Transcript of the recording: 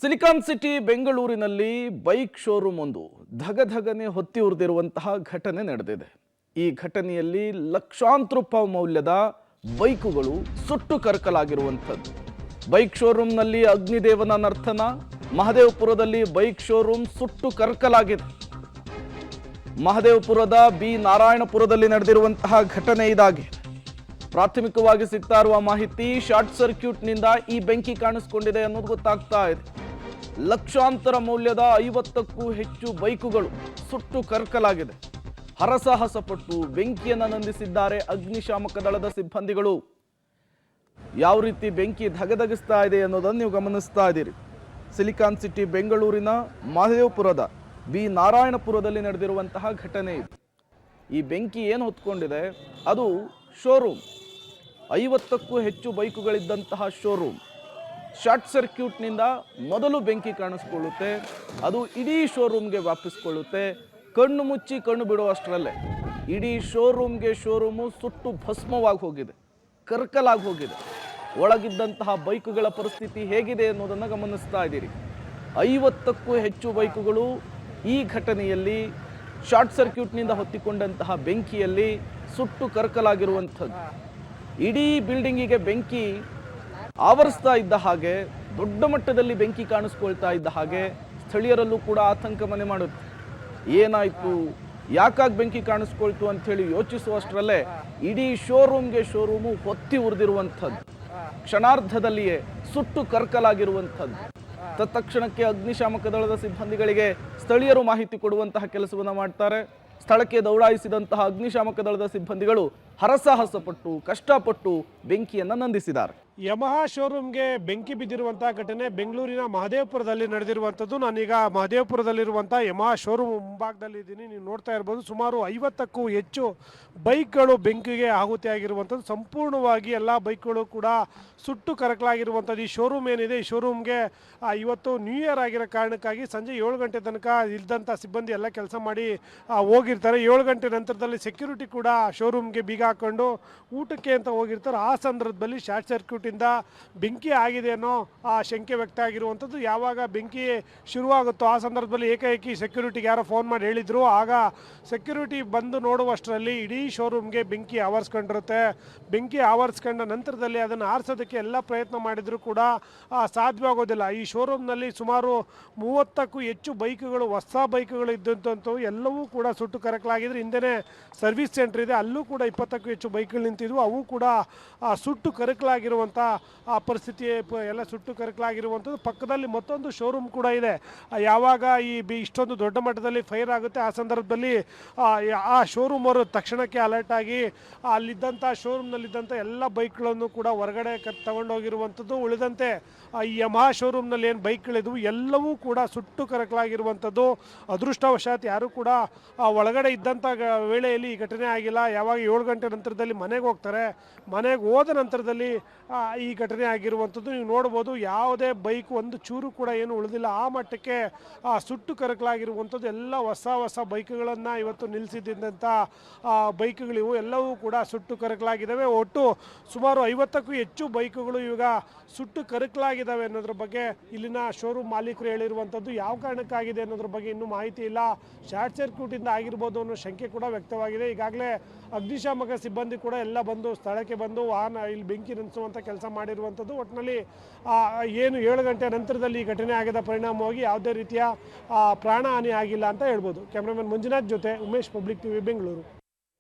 Silicon city ಬೆಂಗಳೂರಿನಲ್ಲಿ bike showroom ಒಂದು ಧಗಧಗನೆ ಹೊತ್ತಿ ಉರಿದಿರುವಂತಹ ಘಟನೆ ನಡೆದಿದೆ. ಈ ಘಟನೆಯಲ್ಲಿ ಲಕ್ಷಾಂತರ ರೂಪಾಯಿ ಮೌಲ್ಯದ ಬೈಕುಗಳು ಸುಟ್ಟು ಕರಕಲಾಗಿರುವಂಥದ್ದು. ಬೈಕ್ ಶೋರೂಮ್ನಲ್ಲಿ ಅಗ್ನಿದೇವನ ನರ್ತನ. ಮಹದೇವಪುರದಲ್ಲಿ ಬೈಕ್ ಶೋರೂಮ್ ಸುಟ್ಟು ಕರಕಲಾಗಿದೆ. ಮಹದೇವಪುರದ ಬಿ ನಾರಾಯಣಪುರದಲ್ಲಿ ನಡೆದಿರುವಂತಹ ಘಟನೆ ಇದಾಗಿದೆ. ಪ್ರಾಥಮಿಕವಾಗಿ ಸಿಗ್ತಾ ಇರುವ ಮಾಹಿತಿ, ಶಾರ್ಟ್ ಸರ್ಕ್ಯೂಟ್ನಿಂದ ಈ ಬೆಂಕಿ ಕಾಣಿಸಿಕೊಂಡಿದೆ ಅನ್ನೋದು ಗೊತ್ತಾಗ್ತಾ ಇದೆ. ಲಕ್ಷಾಂತರ ಮೌಲ್ಯದ 50ಕ್ಕೂ ಹೆಚ್ಚು ಬೈಕುಗಳು ಸುಟ್ಟು ಕರಕಲಾಗಿದೆ. ಹರಸಾಹಸಪಟ್ಟು ಬೆಂಕಿಯನ್ನು ನಂದಿಸಿದ್ದಾರೆ ಅಗ್ನಿಶಾಮಕ ದಳದ ಸಿಬ್ಬಂದಿಗಳು. ಯಾವ ರೀತಿ ಬೆಂಕಿ ಧಗಧಗಿಸ್ತಾ ಇದೆ ಅನ್ನೋದನ್ನು ನೀವು ಗಮನಿಸ್ತಾ ಇದ್ದೀರಿ. ಸಿಲಿಕಾನ್ ಸಿಟಿ ಬೆಂಗಳೂರಿನ ಮಹದೇವಪುರದ ಬಿ ನಾರಾಯಣಪುರದಲ್ಲಿ ನಡೆದಿರುವಂತಹ ಘಟನೆ ಇದು. ಈ ಬೆಂಕಿ ಏನು ಹೊತ್ಕೊಂಡಿದೆ, ಅದು ಶೋರೂಮ್. 50ಕ್ಕೂ ಹೆಚ್ಚು ಬೈಕುಗಳಿದ್ದಂತಹ ಶೋರೂಮ್. ಶಾರ್ಟ್ ಸರ್ಕ್ಯೂಟ್ನಿಂದ ಮೊದಲು ಬೆಂಕಿ ಕಾಣಿಸ್ಕೊಳ್ಳುತ್ತೆ, ಅದು ಇಡೀ ಶೋರೂಮ್ಗೆ ವ್ಯಾಪಿಸ್ಕೊಳ್ಳುತ್ತೆ. ಕಣ್ಣು ಮುಚ್ಚಿ ಕಣ್ಣು ಬಿಡುವಷ್ಟರಲ್ಲೇ ಇಡೀ ಶೋರೂಮು ಸುಟ್ಟು ಭಸ್ಮವಾಗಿ ಹೋಗಿದೆ, ಕರ್ಕಲಾಗಿ ಹೋಗಿದೆ. ಒಳಗಿದ್ದಂತಹ ಬೈಕುಗಳ ಪರಿಸ್ಥಿತಿ ಹೇಗಿದೆ ಅನ್ನೋದನ್ನು ಗಮನಿಸ್ತಾ ಇದ್ದೀರಿ. 50ಕ್ಕೂ ಹೆಚ್ಚು ಬೈಕುಗಳು ಈ ಘಟನೆಯಲ್ಲಿ ಶಾರ್ಟ್ ಸರ್ಕ್ಯೂಟ್ನಿಂದ ಹೊತ್ತಿಕೊಂಡಂತಹ ಬೆಂಕಿಯಲ್ಲಿ ಸುಟ್ಟು ಕರಕಲಾಗಿರುವಂಥದ್ದು. ಇಡೀ ಬಿಲ್ಡಿಂಗಿಗೆ ಬೆಂಕಿ ಆವರಿಸ್ತಾ ಇದ್ದ ಹಾಗೆ, ದೊಡ್ಡ ಮಟ್ಟದಲ್ಲಿ ಬೆಂಕಿ ಕಾಣಿಸ್ಕೊಳ್ತಾ ಇದ್ದ ಹಾಗೆ ಸ್ಥಳೀಯರಲ್ಲೂ ಕೂಡ ಆತಂಕ ಮನೆ ಮಾಡುತ್ತೆ. ಏನಾಯಿತು, ಯಾಕಾಗಿ ಬೆಂಕಿ ಕಾಣಿಸ್ಕೊಳ್ತು ಅಂಥೇಳಿ ಯೋಚಿಸುವಷ್ಟರಲ್ಲೇ ಇಡೀ ಶೋರೂಮು ಹೊತ್ತಿ ಉರಿದಿರುವಂಥದ್ದು. ಕ್ಷಣಾರ್ಧದಲ್ಲಿಯೇ ಸುಟ್ಟು ಕರಕಲಾಗಿರುವಂಥದ್ದು. ತತ್ಕ್ಷಣಕ್ಕೆ ಅಗ್ನಿಶಾಮಕ ದಳದ ಸಿಬ್ಬಂದಿಗಳಿಗೆ ಸ್ಥಳೀಯರು ಮಾಹಿತಿ ಕೊಡುವಂತಹ ಕೆಲಸವನ್ನು ಮಾಡ್ತಾರೆ. ಸ್ಥಳಕ್ಕೆ ದೌಡಾಯಿಸಿದಂತಹ ಅಗ್ನಿಶಾಮಕ ದಳದ ಸಿಬ್ಬಂದಿಗಳು ಹರಸಾಹಸಪಟ್ಟು ಕಷ್ಟಪಟ್ಟು ಬೆಂಕಿಯನ್ನು ನಂದಿಸಿದ್ದಾರೆ. ಯಮಹಾ ಶೋರೂಮ್ಗೆ ಬೆಂಕಿ ಬಿದ್ದಿರುವಂತಹ ಘಟನೆ ಬೆಂಗಳೂರಿನ ಮಹದೇವಪುರದಲ್ಲಿ ನಡೆದಿರುವಂಥದ್ದು. ನಾನೀಗ ಮಹದೇವಪುರದಲ್ಲಿರುವಂಥ ಯಮಹಾ ಶೋರೂಮ್ ಮುಂಭಾಗದಲ್ಲಿ ಇದ್ದೀನಿ. ನೀವು ನೋಡ್ತಾ ಇರ್ಬೋದು, ಸುಮಾರು 50ಕ್ಕೂ ಹೆಚ್ಚು ಬೈಕ್ಗಳು ಬೆಂಕಿಗೆ ಆಹುತಿಯಾಗಿರುವಂಥದ್ದು. ಸಂಪೂರ್ಣವಾಗಿ ಎಲ್ಲ ಬೈಕ್ಗಳು ಕೂಡ ಸುಟ್ಟು ಕರಕಲಾಗಿರುವಂಥದ್ದು. ಈ ಶೋರೂಮ್ ಏನಿದೆ, ಈ ಶೋರೂಮ್ಗೆ ಇವತ್ತು ನ್ಯೂ ಇಯರ್ ಆಗಿರೋ ಕಾರಣಕ್ಕಾಗಿ ಸಂಜೆ 7 ಗಂಟೆ ತನಕ ಇದ್ದಂಥ ಸಿಬ್ಬಂದಿ ಎಲ್ಲ ಕೆಲಸ ಮಾಡಿ ಹೋಗಿರ್ತಾರೆ. 7 ಗಂಟೆ ನಂತರದಲ್ಲಿ ಸೆಕ್ಯೂರಿಟಿ ಕೂಡ ಶೋರೂಮ್ಗೆ ಬೀಗ ಹಾಕ್ಕೊಂಡು ಊಟಕ್ಕೆ ಅಂತ ಹೋಗಿರ್ತಾರೆ. ಆ ಸಂದರ್ಭದಲ್ಲಿ ಶಾರ್ಟ್ ಸರ್ಕ್ಯೂಟಿಂದ ಬೆಂಕಿ ಆಗಿದೆ ಅನ್ನೋ ಆ ಶಂಕೆ ವ್ಯಕ್ತ ಆಗಿರುವಂಥದ್ದು. ಯಾವಾಗ ಬೆಂಕಿ ಶುರುವಾಗುತ್ತೋ ಆ ಸಂದರ್ಭದಲ್ಲಿ ಏಕಾಏಕಿ ಸೆಕ್ಯೂರಿಟಿಗೆ ಯಾರೋ ಫೋನ್ ಮಾಡಿ ಹೇಳಿದರು. ಆಗ ಸೆಕ್ಯೂರಿಟಿ ಬಂದು ನೋಡುವಷ್ಟರಲ್ಲಿ ಇಡೀ ಶೋರೂಮ್ಗೆ ಬೆಂಕಿ ಆವರಿಸ್ಕೊಂಡಿರುತ್ತೆ. ಬೆಂಕಿ ಆವರಿಸ್ಕೊಂಡ ನಂತರದಲ್ಲಿ ಅದನ್ನು ಆರಿಸೋದಕ್ಕೆ ಎಲ್ಲ ಪ್ರಯತ್ನ ಮಾಡಿದರೂ ಕೂಡ ಸಾಧ್ಯವಾಗೋದಿಲ್ಲ. ಈ ಶೋರೂಮ್ನಲ್ಲಿ ಸುಮಾರು 30ಕ್ಕೂ ಹೆಚ್ಚು ಬೈಕುಗಳು, ಹೊಸ ಬೈಕುಗಳು ಇದ್ದಂಥವು ಎಲ್ಲವೂ ಕೂಡ ಸುಟ್ಟು ಕರಕಲಾಗಿದ್ರೆ. ಹಿಂದೆನೇ ಸರ್ವಿಸ್ ಸೆಂಟರ್ ಇದೆ, ಅಲ್ಲೂ ಕೂಡ 20ಕ್ಕೂ ಹೆಚ್ಚು ಬೈಕ್ಗಳು ನಿಂತಿದ್ವು. ಅವು ಕೂಡ ಸುಟ್ಟು ಕರಕಲಾಗಿರುವಂಥ ಪರಿಸ್ಥಿತಿ, ಎಲ್ಲ ಸುಟ್ಟು ಕರಕಲಾಗಿರುವಂಥದ್ದು. ಪಕ್ಕದಲ್ಲಿ ಮತ್ತೊಂದು ಶೋರೂಮ್ ಕೂಡ ಇದೆ. ಯಾವಾಗ ಇಷ್ಟೊಂದು ದೊಡ್ಡ ಮಟ್ಟದಲ್ಲಿ ಫೈರ್ ಆಗುತ್ತೆ, ಆ ಸಂದರ್ಭದಲ್ಲಿ ಆ ಶೋರೂಮ್ ಅವರು ತಕ್ಷಣಕ್ಕೆ ಅಲರ್ಟ್ ಆಗಿ ಅಲ್ಲಿದ್ದಂಥ ಶೋರೂಮ್ನಲ್ಲಿದ್ದಂಥ ಎಲ್ಲ ಬೈಕ್ಗಳನ್ನು ಕೂಡ ಹೊರಗಡೆ ತಗೊಂಡೋಗಿರುವಂಥದ್ದು. ಉಳಿದಂತೆ ಈ ಯಮಹಾ ಶೋರೂಮ್ನಲ್ಲಿ ಏನು ಬೈಕ್ಗಳಿದ್ವು ಎಲ್ಲವೂ ಕೂಡ ಸುಟ್ಟು ಕರಕಲಾಗಿರುವಂಥದ್ದು. ಅದೃಷ್ಟವಶಾತ್ ಯಾರೂ ಕೂಡ ಒಳಗಡೆ ಇದ್ದಂಥ ವೇಳೆಯಲ್ಲಿ ಈ ಘಟನೆ ಆಗಿಲ್ಲ. ಯಾವಾಗ 7 ಗಂಟೆ ನಂತರದಲ್ಲಿ ಮನೆಗೆ ಹೋಗ್ತಾರೆ, ಮನೆಗೆ ಹೋದ ನಂತರದಲ್ಲಿ ಈ ಘಟನೆ ಆಗಿರುವಂಥದ್ದು. ನೀವು ನೋಡ್ಬೋದು, ಯಾವುದೇ ಬೈಕ್ ಒಂದು ಚೂರು ಕೂಡ ಏನು ಉಳಿದಿಲ್ಲ. ಆ ಮಟ್ಟಕ್ಕೆ ಸುಟ್ಟು ಕರಕಲಾಗಿರುವಂಥದ್ದು. ಎಲ್ಲ ಹೊಸ ಬೈಕ್ಗಳನ್ನು ಇವತ್ತು ನಿಲ್ಲಿಸಿದ್ದಂಥ ಬೈಕ್ಗಳಿವು ಎಲ್ಲವೂ ಕೂಡ ಸುಟ್ಟು ಕರಕಲಾಗಿದ್ದಾವೆ. ಒಟ್ಟು ಸುಮಾರು 50ಕ್ಕೂ ಹೆಚ್ಚು ಬೈಕ್ಗಳು ಇವಾಗ ಸುಟ್ಟು ಕರಕಲಾಗಿದ್ದಾವೆ ಅನ್ನೋದ್ರ ಬಗ್ಗೆ ಇಲ್ಲಿನ ಶೋರೂಮ್ ಮಾಲೀಕರು ಹೇಳಿರುವಂಥದ್ದು. ಯಾವ ಕಾರಣಕ್ಕಾಗಿದೆ ಅನ್ನೋದ್ರ ಬಗ್ಗೆ ಇನ್ನೂ ಮಾಹಿತಿ ಇಲ್ಲ. ಶಾರ್ಟ್ ಸರ್ಕ್ಯೂಟಿಂದ ಆಗಿರ್ಬೋದು ಅನ್ನೋ ಶಂಕೆ ಕೂಡ ವ್ಯಕ್ತವಾಗಿದೆ. ಈಗಾಗಲೇ ಅಗ್ನಿಶಾಮಕ ಸಿಬ್ಬಂದಿ ಕೂಡ ಎಲ್ಲ ಬಂದು ಸ್ಥಳಕ್ಕೆ ಬಂದು ವಾಹನ ಇಲ್ಲಿ ಬೆಂಕಿ ನಂದಿಸುವಂಥ ಕೆಲಸ ಮಾಡಿರುವಂಥದ್ದು. ಒಟ್ಟಿನಲ್ಲಿ ಏನು 7 ಗಂಟೆ ನಂತರದಲ್ಲಿ ಈ ಘಟನೆ ಆಗಿದ ಪರಿಣಾಮವಾಗಿ ಯಾವುದೇ ರೀತಿಯ ಪ್ರಾಣ ಹಾನಿ ಆಗಿಲ್ಲ ಅಂತ ಹೇಳ್ಬೋದು. ಕ್ಯಾಮ್ರಾಮನ್ ಮಂಜುನಾಥ್ ಜೊತೆ ಉಮೇಶ್, ಪಬ್ಲಿಕ್ ಟಿವಿ, ಬೆಂಗಳೂರು.